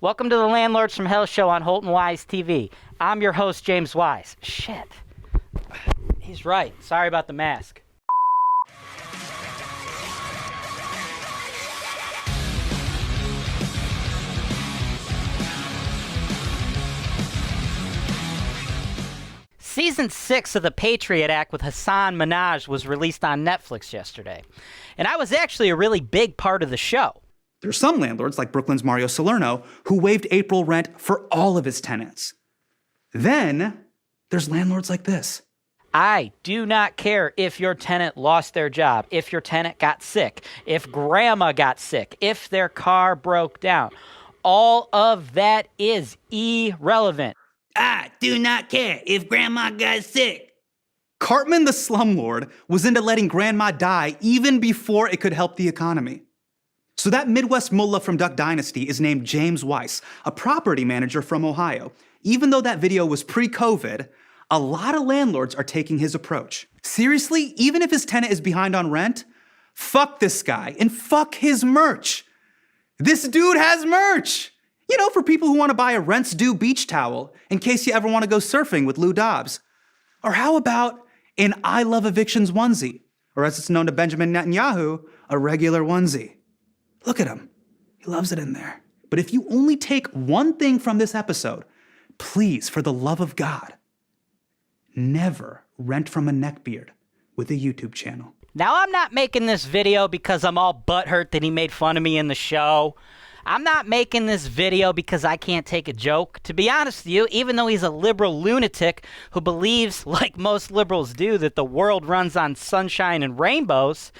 Welcome to the Landlords From Hell show on HoltonWiseTV. I'm your host, James Wise. Shit. He's right. Sorry about the mask. Season 6 of the Patriot Act with Hasan Minhaj was released on Netflix yesterday. And I was actually a really big part of the show. There's some landlords, like Brooklyn's Mario Salerno, who waived April rent for all of his tenants. Then there's landlords like this. I do not care if your tenant lost their job, if your tenant got sick, if grandma got sick, if their car broke down. All of that is irrelevant. I do not care if grandma got sick. Cartman the slumlord was into letting grandma die even before it could help the economy. So that Midwest mullah from Duck Dynasty is named James Weiss, a property manager from Ohio. Even though that video was pre-COVID, a lot of landlords are taking his approach. Seriously, even if his tenant is behind on rent, fuck this guy and fuck his merch. This dude has merch! You know, for people who want to buy a rent's due beach towel in case you ever want to go surfing with Lou Dobbs. Or how about an I Love Evictions onesie? Or as it's known to Benjamin Netanyahu, a regular onesie. Look at him. He loves it in there. But if you only take one thing from this episode, please, for the love of God, never rent from a neckbeard with a YouTube channel. Now, I'm not making this video because I'm all butthurt that he made fun of me in the show. I'm not making this video because I can't take a joke. To be honest with you, even though he's a liberal lunatic who believes, like most liberals do, that the world runs on sunshine and rainbows,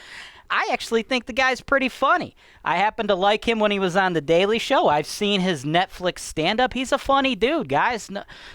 I actually think the guy's pretty funny. I happen to like him when he was on The Daily Show. I've seen his Netflix stand-up. He's a funny dude, guys.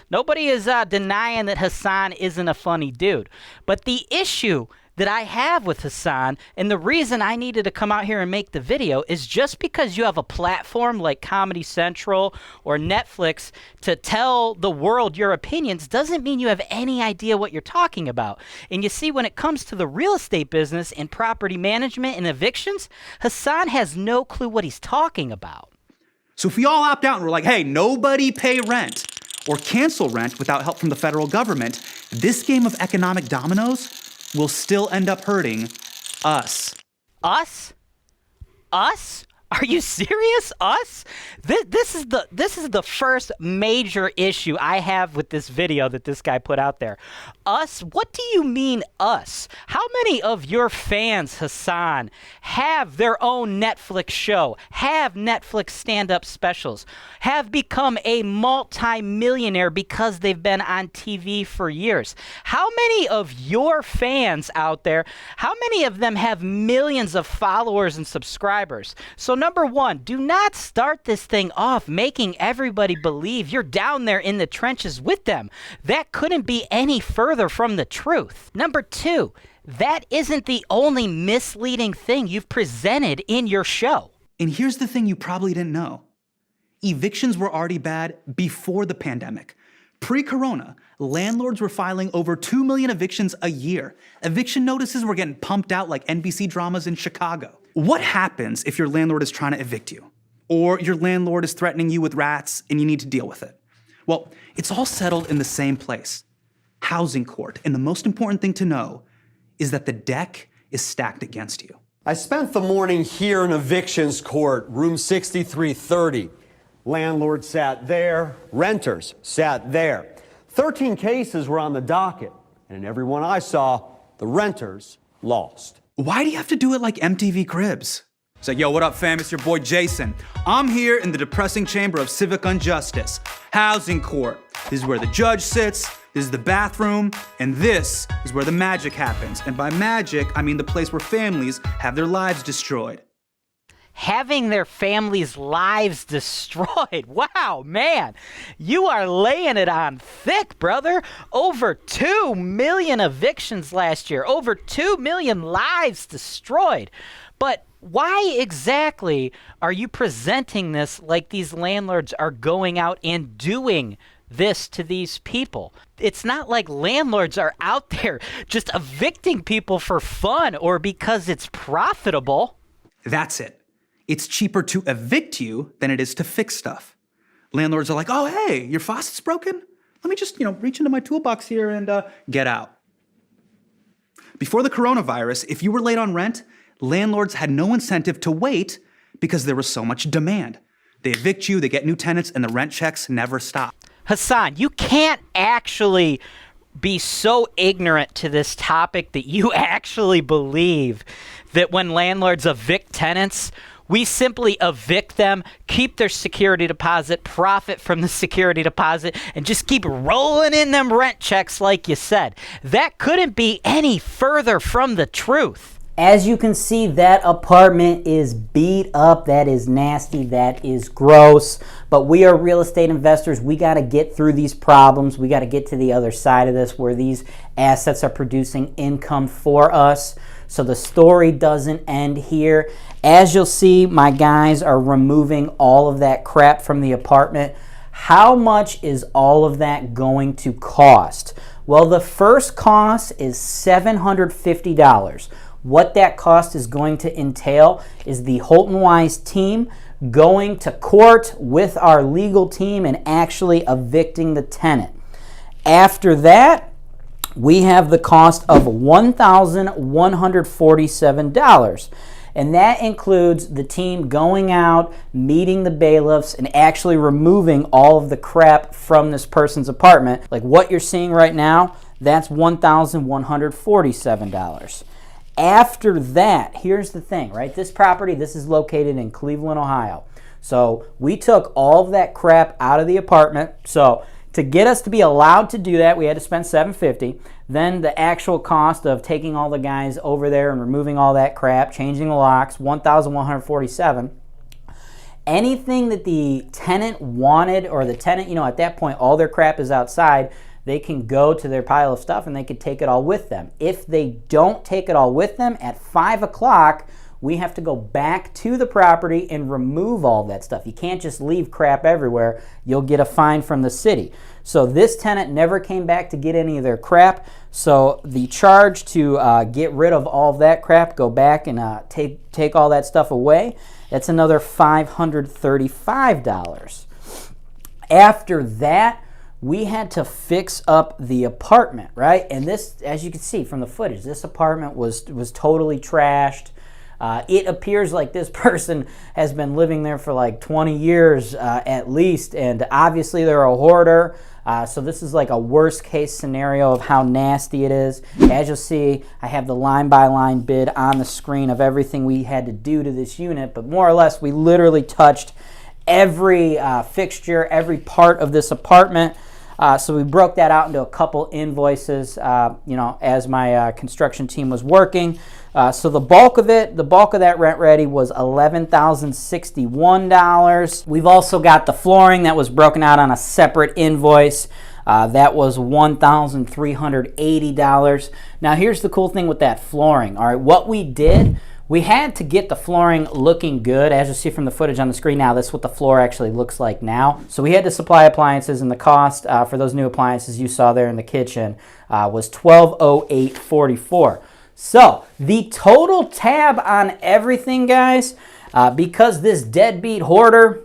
Nobody is denying that Hasan isn't a funny dude. But the issue that I have with Hasan, and the reason I needed to come out here and make the video, is just because you have a platform like Comedy Central or Netflix to tell the world your opinions doesn't mean you have any idea what you're talking about. And you see, when it comes to the real estate business and property management and evictions, Hasan has no clue what he's talking about. So if we all opt out and we're like, hey, nobody pay rent or cancel rent without help from the federal government, this game of economic dominoes will still end up hurting us. Us? Us? Are you serious? Us? This is the first major issue I have with this video that this guy put out there. Us? What do you mean us? How many of your fans, Hasan, have their own Netflix show, have Netflix stand-up specials, have become a multi-millionaire because they've been on TV for years? How many of your fans out there, how many of them have millions of followers and subscribers? So number one, do not start this thing off making everybody believe you're down there in the trenches with them. That couldn't be any further from the truth. Number two, that isn't the only misleading thing you've presented in your show. And here's the thing you probably didn't know. Evictions were already bad before the pandemic. Pre-corona, landlords were filing over 2 million evictions a year. Eviction notices were getting pumped out like NBC dramas in Chicago. What happens if your landlord is trying to evict you? Or your landlord is threatening you with rats and you need to deal with it? Well, it's all settled in the same place, housing court. And the most important thing to know is that the deck is stacked against you. I spent the morning here in evictions court, room 6330. Landlord sat there, renters sat there. 13 cases were on the docket, and in every one I saw, the renters lost. Why do you have to do it like MTV Cribs? It's like, yo, what up, fam? It's your boy Jason. I'm here in the depressing chamber of civic injustice, housing court. This is where the judge sits, this is the bathroom, and this is where the magic happens. And by magic, I mean the place where families have their lives destroyed. Having their families' lives destroyed. Wow, man, you are laying it on thick, brother. Over 2 million evictions last year, over 2 million lives destroyed. But why exactly are you presenting this like these landlords are going out and doing this to these people? It's not like landlords are out there just evicting people for fun or because it's profitable. That's it. It's cheaper to evict you than it is to fix stuff. Landlords are like, oh, hey, your faucet's broken? Let me just, reach into my toolbox here and get out. Before the coronavirus, if you were late on rent, landlords had no incentive to wait because there was so much demand. They evict you, they get new tenants, and the rent checks never stop. Hassan, you can't actually be so ignorant to this topic that you actually believe that when landlords evict tenants, we simply evict them, keep their security deposit, profit from the security deposit, and just keep rolling in them rent checks like you said. That couldn't be any further from the truth. As you can see, that apartment is beat up. That is nasty. That is gross. But we are real estate investors. We got to get through these problems. We got to get to the other side of this where these assets are producing income for us. So the story doesn't end here. As you'll see, my guys are removing all of that crap from the apartment. How much is all of that going to cost? Well, the first cost is $750. What that cost is going to entail is the HoltonWise team going to court with our legal team and actually evicting the tenant. After that, we have the cost of $1,147. And that includes the team going out, meeting the bailiffs, and actually removing all of the crap from this person's apartment. Like what you're seeing right now, that's $1,147. After that, here's the thing, right? This property, this is located in Cleveland, Ohio. So we took all of that crap out of the apartment. So to get us to be allowed to do that, we had to spend $750. Then the actual cost of taking all the guys over there and removing all that crap, changing the locks, $1,147. Anything that the tenant wanted, or the tenant, at that point, all their crap is outside, they can go to their pile of stuff and they can take it all with them. If they don't take it all with them, at 5 o'clock, we have to go back to the property and remove all that stuff. You can't just leave crap everywhere. You'll get a fine from the city. So this tenant never came back to get any of their crap. So the charge to get rid of all of that crap, go back and take all that stuff away, that's another $535. After that, we had to fix up the apartment, right? And this, as you can see from the footage, this apartment was totally trashed. It appears like this person has been living there for like 20 years at least, and obviously they're a hoarder. So this is like a worst case scenario of how nasty it is. As you'll see, I have the line by line bid on the screen of everything we had to do to this unit, but more or less we literally touched every fixture, every part of this apartment. So we broke that out into a couple invoices, as my construction team was working. So the bulk of that rent ready was $11,061. We've also got the flooring that was broken out on a separate invoice. That was $1,380. Now here's the cool thing with that flooring. All right, what we did, we had to get the flooring looking good. As you see from the footage on the screen now, that's what the floor actually looks like now. So we had to supply appliances, and the cost for those new appliances you saw there in the kitchen was $1,208.44. So the total tab on everything, guys, because this deadbeat hoarder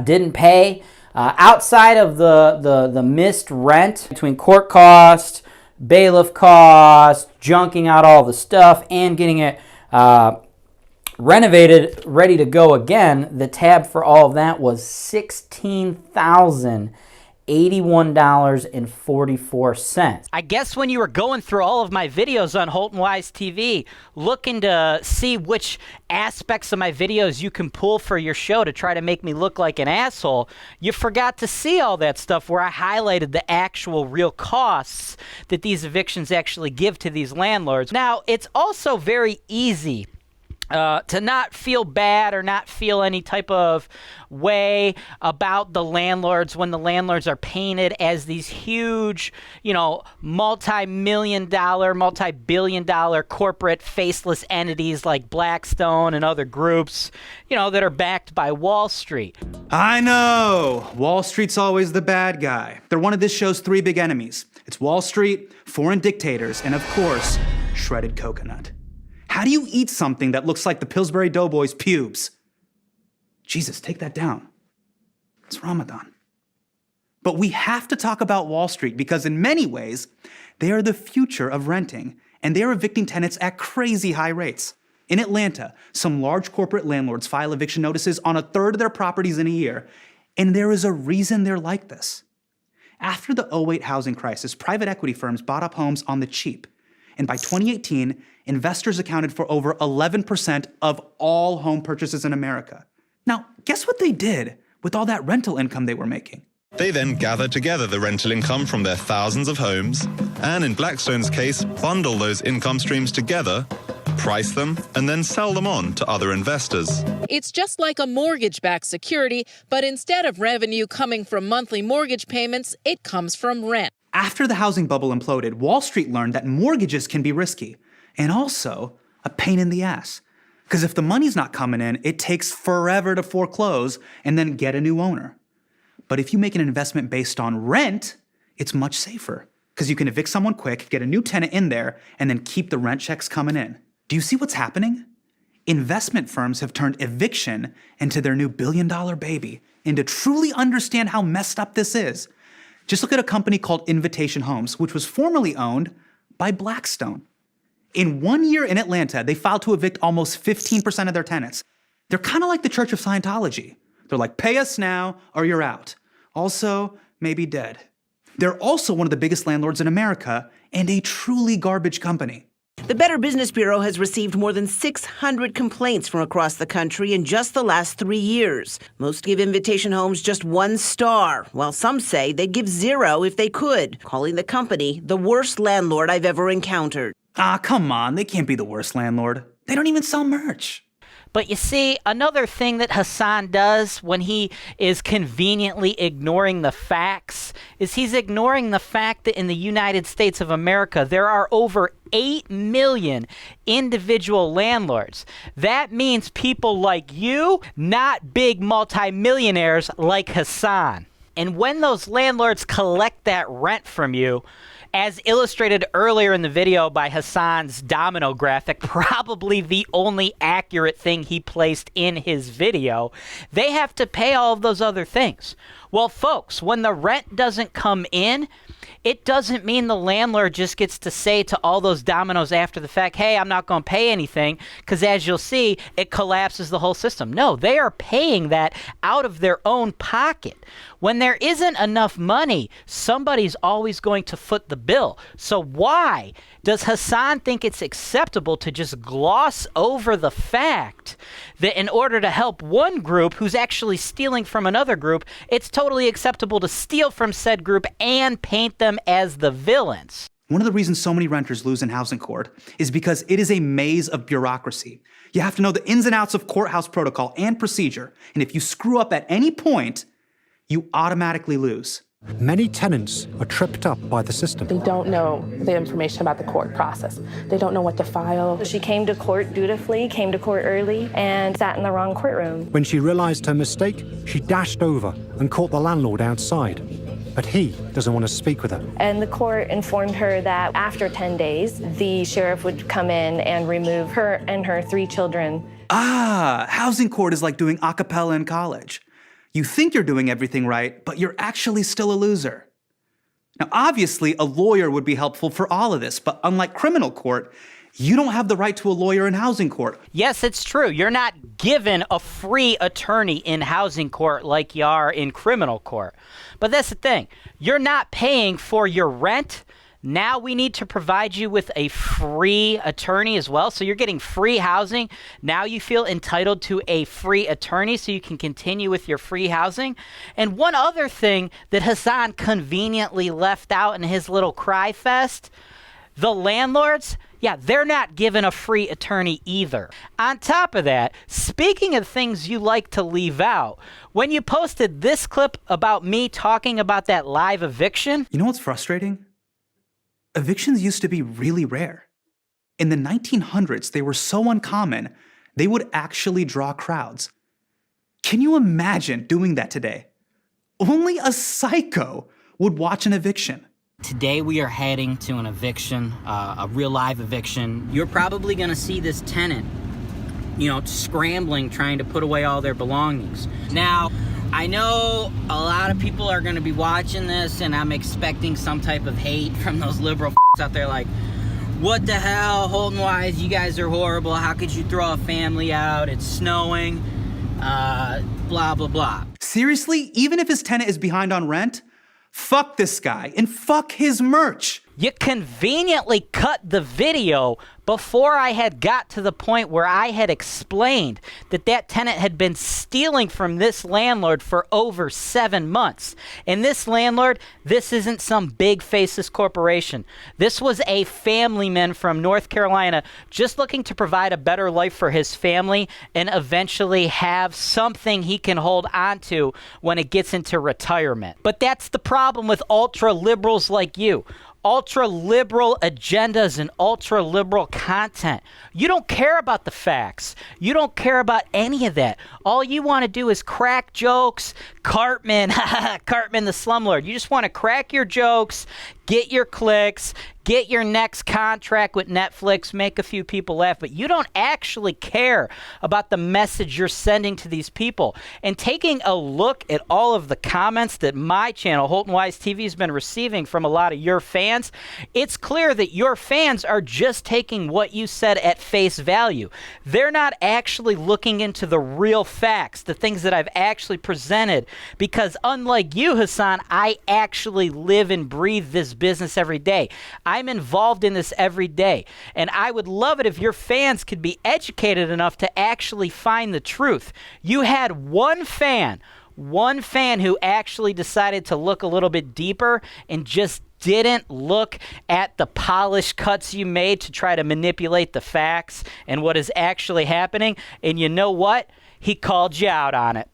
didn't pay, outside of the missed rent between court cost, bailiff cost, junking out all the stuff, and getting it renovated, ready to go again, the tab for all of that was $16,081.44. I guess when you were going through all of my videos on HoltonWiseTV, looking to see which aspects of my videos you can pull for your show to try to make me look like an asshole, you forgot to see all that stuff where I highlighted the actual real costs that these evictions actually give to these landlords. Now, it's also very easy to not feel bad or not feel any type of way about the landlords when the landlords are painted as these huge, multi-million dollar, multi-billion dollar corporate faceless entities like Blackstone and other groups, that are backed by Wall Street. I know. Wall Street's always the bad guy. They're one of this show's three big enemies. It's Wall Street, foreign dictators, and of course, shredded coconut. How do you eat something that looks like the Pillsbury Doughboy's pubes? Jesus, take that down. It's Ramadan. But we have to talk about Wall Street because in many ways, they are the future of renting, and they are evicting tenants at crazy high rates. In Atlanta, some large corporate landlords file eviction notices on a third of their properties in a year, and there is a reason they're like this. After the 2008 housing crisis, private equity firms bought up homes on the cheap, and by 2018, investors accounted for over 11% of all home purchases in America. Now, guess what they did with all that rental income they were making? They then gather together the rental income from their thousands of homes, and in Blackstone's case, bundle those income streams together, price them, and then sell them on to other investors. It's just like a mortgage-backed security, but instead of revenue coming from monthly mortgage payments, it comes from rent. After the housing bubble imploded, Wall Street learned that mortgages can be risky and also a pain in the ass. Because if the money's not coming in, it takes forever to foreclose and then get a new owner. But if you make an investment based on rent, it's much safer because you can evict someone quick, get a new tenant in there, and then keep the rent checks coming in. Do you see what's happening? Investment firms have turned eviction into their new billion-dollar baby. And to truly understand how messed up this is, just look at a company called Invitation Homes, which was formerly owned by Blackstone. In 1 year in Atlanta, they filed to evict almost 15% of their tenants. They're kind of like the Church of Scientology. They're like, pay us now or you're out. Also, maybe dead. They're also one of the biggest landlords in America and a truly garbage company. The Better Business Bureau has received more than 600 complaints from across the country in just the last 3 years. Most give Invitation Homes just 1 star, while some say they'd give 0 if they could, calling the company the worst landlord I've ever encountered. Ah, come on, they can't be the worst landlord. They don't even sell merch. But you see, another thing that Hasan does when he is conveniently ignoring the facts is he's ignoring the fact that in the United States of America, there are over 8 million individual landlords. That means people like you, not big multimillionaires like Hasan. And when those landlords collect that rent from you, as illustrated earlier in the video by Hasan's domino graphic, probably the only accurate thing he placed in his video, they have to pay all of those other things. Well, folks, when the rent doesn't come in, it doesn't mean the landlord just gets to say to all those dominoes after the fact, hey, I'm not going to pay anything, because as you'll see, it collapses the whole system. No, they are paying that out of their own pocket. When there isn't enough money, somebody's always going to foot the bill. So why does Hasan think it's acceptable to just gloss over the fact that in order to help one group who's actually stealing from another group, it's totally acceptable to steal from said group and paint them as the villains? One of the reasons so many renters lose in housing court is because it is a maze of bureaucracy. You have to know the ins and outs of courthouse protocol and procedure, and if you screw up at any point, you automatically lose. Many tenants are tripped up by the system. They don't know the information about the court process. They don't know what to file. She came to court dutifully, came to court early, and sat in the wrong courtroom. When she realized her mistake, she dashed over and caught the landlord outside. But he doesn't want to speak with her. And the court informed her that after 10 days, the sheriff would come in and remove her and her 3 children. Ah, housing court is like doing a cappella in college. You think you're doing everything right, but you're actually still a loser. Now, obviously, a lawyer would be helpful for all of this, but unlike criminal court, you don't have the right to a lawyer in housing court. Yes, it's true. You're not given a free attorney in housing court like you are in criminal court. But that's the thing. You're not paying for your rent. Now we need to provide you with a free attorney as well. So you're getting free housing. Now you feel entitled to a free attorney so you can continue with your free housing. And one other thing that Hasan conveniently left out in his little cry fest, the landlords, yeah, they're not given a free attorney either. On top of that, speaking of things you like to leave out, when you posted this clip about me talking about that live eviction. You know what's frustrating? Evictions used to be really rare. In the 1900s, they were so uncommon, they would actually draw crowds. Can you imagine doing that today? Only a psycho would watch an eviction. Today we are heading to an eviction, a real live eviction. You're probably gonna see this tenant, scrambling, trying to put away all their belongings. Now, I know a lot of people are going to be watching this, and I'm expecting some type of hate from those liberal out there like, what the hell, Holton Wise, you guys are horrible. How could you throw a family out? It's snowing, blah, blah, blah. Seriously, even if his tenant is behind on rent, fuck this guy and fuck his merch. You conveniently cut the video before I had got to the point where I had explained that that tenant had been stealing from this landlord for over 7 months. And this landlord, this isn't some big faceless corporation. This was a family man from North Carolina just looking to provide a better life for his family and eventually have something he can hold on to when it gets into retirement. But that's the problem with ultra liberals like you. Ultra-liberal agendas and ultra-liberal content. You don't care about the facts. You don't care about any of that. All you want to do is crack jokes. Cartman, Cartman the slumlord. You just want to crack your jokes, get your clicks, get your next contract with Netflix, make a few people laugh, but you don't actually care about the message you're sending to these people. And taking a look at all of the comments that my channel, HoltonWiseTV, has been receiving from a lot of your fans, it's clear that your fans are just taking what you said at face value. They're not actually looking into the real facts, the things that I've actually presented, because unlike you, Hassan, I actually live and breathe this business every day. I'm involved in this every day, and I would love it if your fans could be educated enough to actually find the truth. You had one fan who actually decided to look a little bit deeper and just didn't look at the polished cuts you made to try to manipulate the facts and what is actually happening, and you know what? He called you out on it.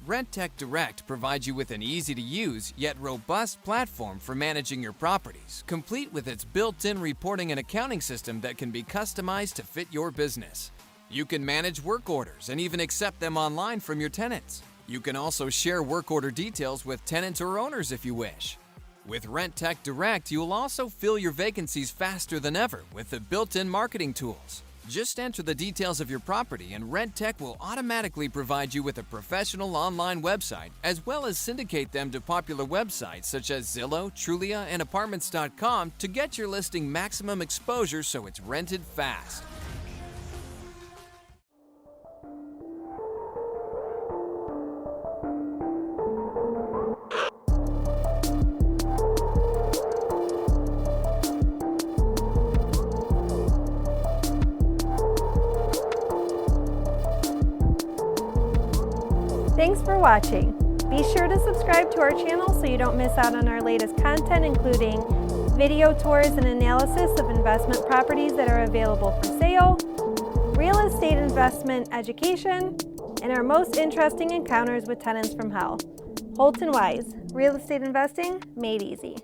RentTech Direct provides you with an easy-to-use yet robust platform for managing your properties, complete with its built-in reporting and accounting system that can be customized to fit your business. You can manage work orders and even accept them online from your tenants. You can also share work order details with tenants or owners if you wish. With RentTech Direct, you will also fill your vacancies faster than ever with the built-in marketing tools. Just enter the details of your property and RentTech will automatically provide you with a professional online website, as well as syndicate them to popular websites such as Zillow, Trulia, and Apartments.com to get your listing maximum exposure so it's rented fast. Thanks for watching. Be sure to subscribe to our channel so you don't miss out on our latest content, including video tours and analysis of investment properties that are available for sale, real estate investment education, and our most interesting encounters with tenants from hell. Holton Wise, real estate investing made easy.